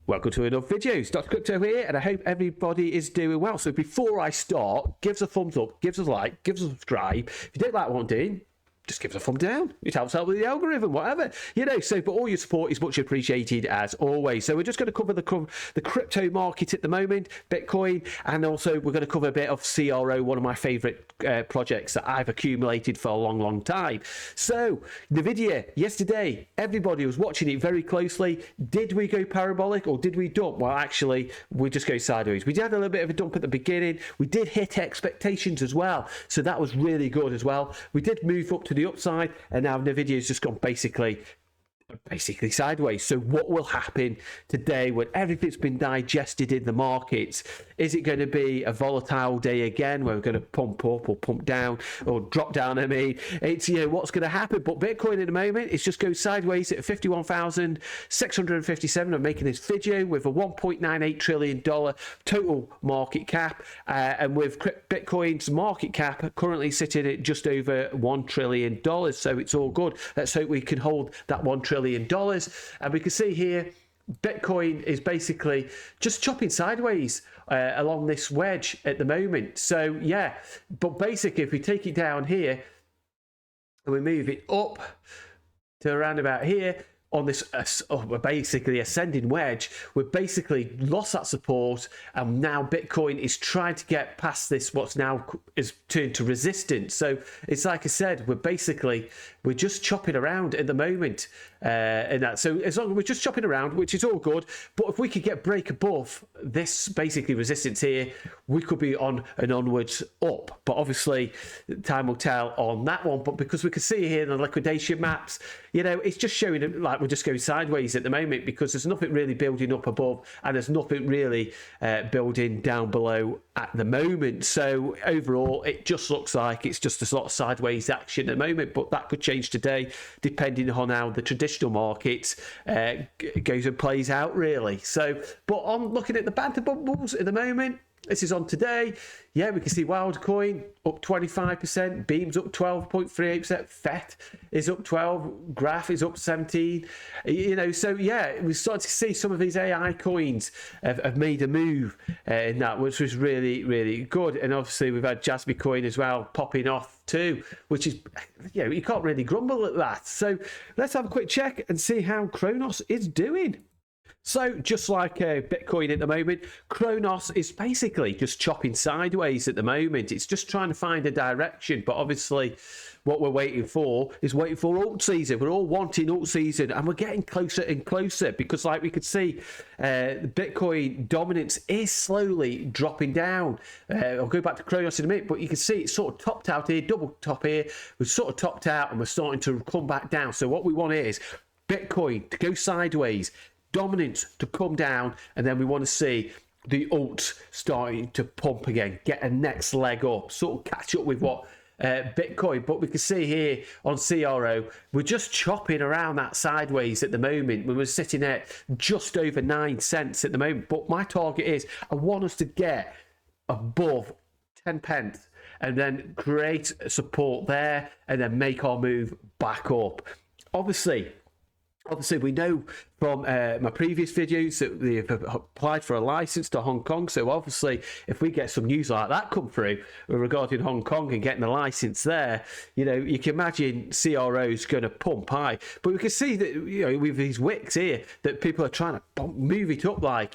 Welcome to another video. It's Dr. Crypto here, and I hope everybody is doing well. So before I start, give us a thumbs up, give us a like, give us a subscribe. If you don't like what I'm doing, just give us a thumb down. It helps out with the algorithm, whatever. So, but all your support is much appreciated as always. So we're just going to cover the crypto market at the moment, Bitcoin, and also we're going to cover a bit of CRO, one of my favorite projects that I've accumulated for a long, long time. So NVIDIA, yesterday, everybody was watching it very closely. Did we go parabolic or did we dump? Well, actually, we just go sideways. We did have a little bit of a dump at the beginning. We did hit expectations as well. So that was really good as well. We did move up to the upside, and now NVIDIA's just gone basically sideways. So what will happen today when everything's been digested in the markets? Is it going to be a volatile day again where we're going to pump up or pump down or drop down? I mean, it's, what's going to happen? But Bitcoin at the moment, it's just going sideways at 51,657. I'm making this video with a $1.98 trillion total market cap, and with Bitcoin's market cap currently sitting at just over $1 trillion. So it's all good. Let's hope we can hold that $1 trillion. And we can see here Bitcoin is basically just chopping sideways along this wedge at the moment. So yeah, but basically if we take it down here and we move it up to around about here on this basically ascending wedge, we've basically lost that support, and now Bitcoin is trying to get past this, what's now is turned to resistance. So it's like I said, we're just chopping around at the moment, and that. So as long as we're just chopping around, which is all good, but if we could get break above this basically resistance here, we could be on an onwards up. But obviously time will tell on that one. But because we can see here in the liquidation maps, it's just showing like we're just going sideways at the moment, because there's nothing really building up above and there's nothing really building down below at the moment. So overall it just looks like it's just a lot of sideways action at the moment, but that could change today depending on how the traditional markets goes and plays out really. So but on looking at the banter bubbles at the moment, this is on today. Yeah, we can see Wildcoin up 25%, Beam's up 12.38%, FET is up 12, Graph is up 17. So yeah, we started to see some of these AI coins have made a move in that, which was really, really good. And obviously we've had Jasmy Coin as well popping off too, which is, you can't really grumble at that. So let's have a quick check and see how Cronos is doing. So just like Bitcoin at the moment, Cronos is basically just chopping sideways at the moment. It's just trying to find a direction, but obviously what we're waiting for is alt season. We're all wanting alt season, and we're getting closer and closer, because like we could see, Bitcoin dominance is slowly dropping down. I'll go back to Cronos in a minute, but you can see it's sort of topped out here, double top here. We've sort of topped out and we're starting to come back down. So what we want is Bitcoin to go sideways, dominance to come down, and then we want to see the alt starting to pump again, get a next leg up, sort of catch up with what Bitcoin. But we can see here on CRO, we're just chopping around that sideways at the moment. We're sitting at just over 9 cents at the moment, but my target is I want us to get above 10 pence and then create support there and then make our move back up. Obviously we know from my previous videos that they've applied for a license to Hong Kong. So obviously, if we get some news like that come through regarding Hong Kong and getting the license there, you can imagine CRO's going to pump high. But we can see that, with these wicks here, that people are trying to move it up But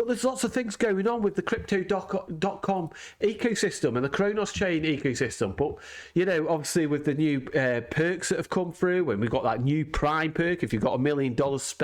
there's lots of things going on with the Crypto.com ecosystem and the Cronos chain ecosystem. But, obviously with the new perks that have come through, and we've got that new Prime perk, if you've got $1 million spare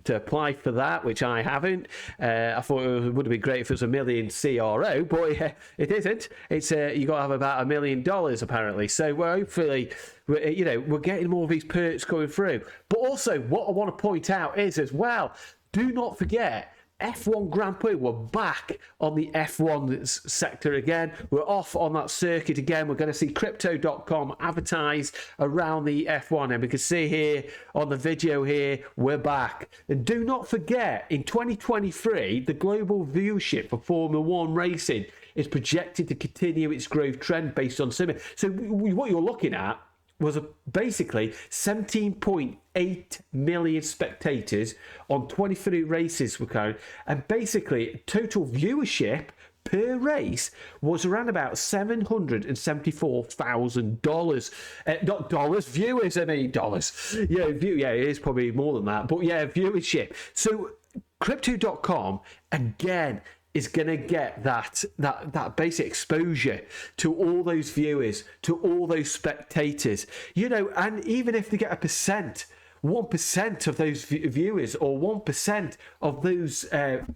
to apply for that, which I haven't. I thought it would have been great if it was $1 million CRO, but it isn't. It's you got to have about $1 million apparently. So hopefully, we're getting more of these perks coming through. But also, what I want to point out is as well, do not forget, F1 Grand Prix, we're back on the F1 sector again. We're off on that circuit again. We're going to see Crypto.com advertised around the F1. And we can see here on the video here, we're back. And do not forget, in 2023, the global viewership for Formula One racing is projected to continue its growth trend based on sim. So what you're looking at was basically 17.8 million spectators on 23 races were carried, and basically total viewership per race was around about $774,000. Not dollars, viewers, I mean dollars. Yeah, it is probably more than that, but yeah, viewership. So Crypto.com, again, is going to get that basic exposure to all those viewers, to all those spectators, and even if they get 1% of those viewers or 1% of those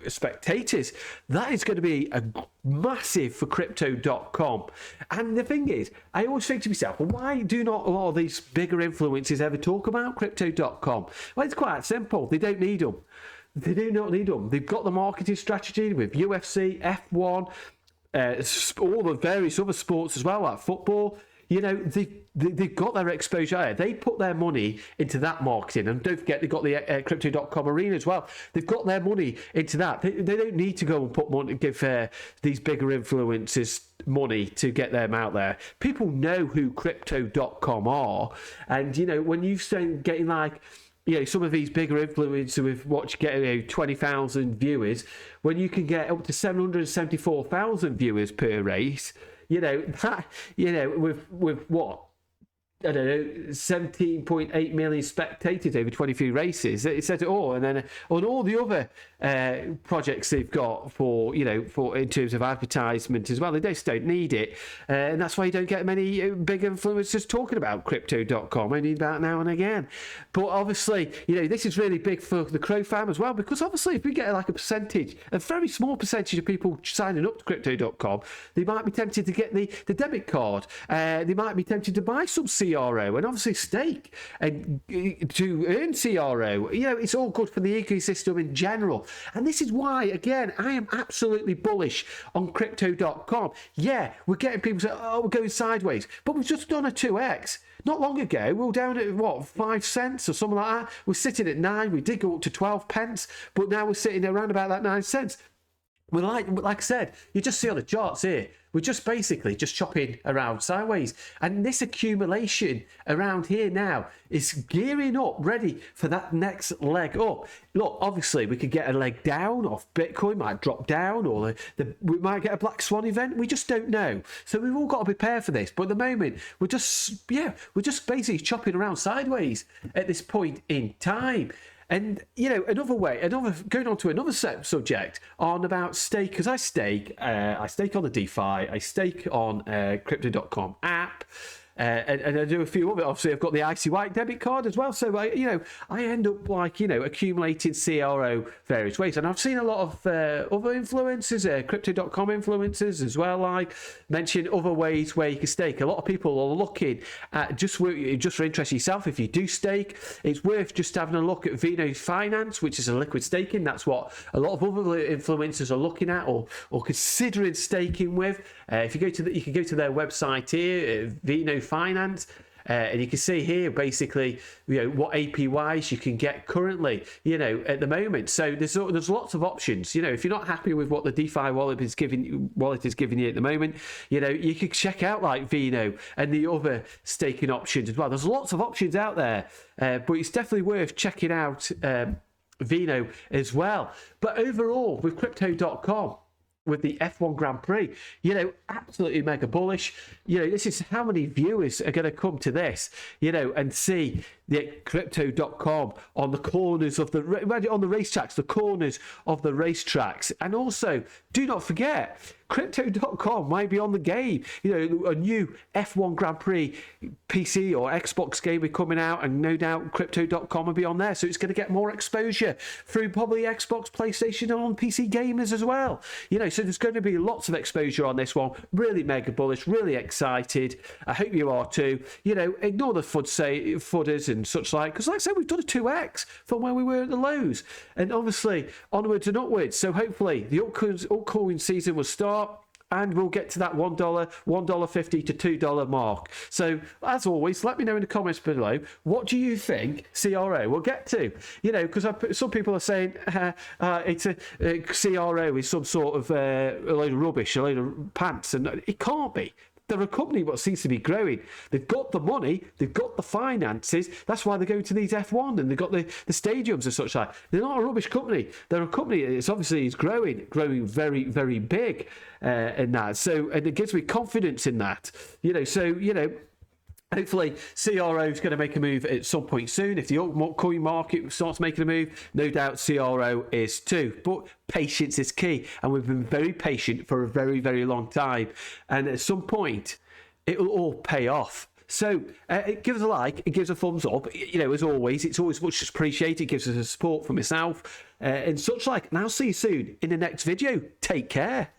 spectators, that is going to be a massive for Crypto.com. And the thing is, I always think to myself, well, why do not a lot of these bigger influencers ever talk about Crypto.com? Well, it's quite simple. They don't need them. They do not need them. They've got the marketing strategy with UFC, F1, all the various other sports as well, like football. They've got their exposure there. They put their money into that marketing. And don't forget, they've got the Crypto.com arena as well. They've got their money into that. They don't need to go and put money, give these bigger influencers money to get them out there. People know who Crypto.com are. And, when you start getting like, some of these bigger influencers with getting 20,000 viewers, when you can get up to 774,000 viewers per race, with what? I don't know, 17.8 million spectators over 23 races. It says it all. And then on all the other projects they've got for in terms of advertisement as well, they just don't need it. And that's why you don't get many big influencers talking about Crypto.com, only about now and again. But obviously, this is really big for the Crow fam as well, because obviously if we get like a very small percentage of people signing up to Crypto.com, they might be tempted to get the debit card. They might be tempted to buy some CRO and obviously stake and to earn CRO. It's all good for the ecosystem in general. And this is why, again, I am absolutely bullish on Crypto.com. Yeah, we're getting people say, oh, we're going sideways, but we've just done a 2x. Not long ago, we were down at 5 cents or something like that. We're sitting at 9. We did go up to 12 pence, but now we're sitting around about that 9 cents. Well, like I said, you just see on the charts here, we're just basically just chopping around sideways. And this accumulation around here now is gearing up, ready for that next leg up. Look, obviously, we could get a leg down off Bitcoin, might drop down, or we might get a Black Swan event. We just don't know. So we've all got to prepare for this. But at the moment, we're just basically chopping around sideways at this point in time. And, going on to another subject on about stake, because I stake on the DeFi, I stake on Crypto.com app, and I do a few of it. Obviously, I've got the Icy White debit card as well. So, I end up accumulating CRO various ways. And I've seen a lot of other influencers, Crypto.com influencers as well, like mention other ways where you can stake. A lot of people are looking at just for interest yourself. If you do stake, it's worth just having a look at Vino Finance, which is a liquid staking. That's what a lot of other influencers are looking at or considering staking with. If you can go to their website here, Vino Finance, and you can see here basically what APYs you can get currently at the moment. So there's lots of options. If you're not happy with what the DeFi wallet is giving you at the moment, you could check out like Vino and the other staking options as well. There's lots of options out there, but it's definitely worth checking out Vino as well. But overall, with Crypto.com, with the F1 Grand Prix, absolutely mega bullish. This is how many viewers are going to come to this, and see the Crypto.com on the corners of the racetracks, the corners of the racetracks. And also, do not forget, Crypto.com might be on the game. A new F1 Grand Prix PC or Xbox game is coming out, and no doubt Crypto.com will be on there. So it's going to get more exposure through probably Xbox, PlayStation, and on PC gamers as well. So there's going to be lots of exposure on this one. Really mega bullish, really excited. I hope you are too. Ignore the FUDs and such like, because like I said, we've done a 2x from where we were at the lows, and obviously onwards and upwards. So hopefully the altcoin season will start, and we'll get to that $1, $1.50 to $2 mark. So as always, let me know in the comments below, what do you think CRO will get to? Because some people are saying it's CRO is some sort of a load of rubbish, a load of pants, and it can't be. they're a company what seems to be growing. They've got the money, they've got the finances. That's why they're going to these F1 and they've got the stadiums and such like. They're not a rubbish company. They're a company that's obviously is growing very, very big in that. So, and it gives me confidence in that. Hopefully, CRO is going to make a move at some point soon. If the altcoin market starts making a move, no doubt CRO is too. But patience is key, and we've been very patient for a very, very long time. And at some point, it will all pay off. So give us a like, it gives a thumbs up. As always, it's always much appreciated. It gives us a support for myself and such like. And I'll see you soon in the next video. Take care.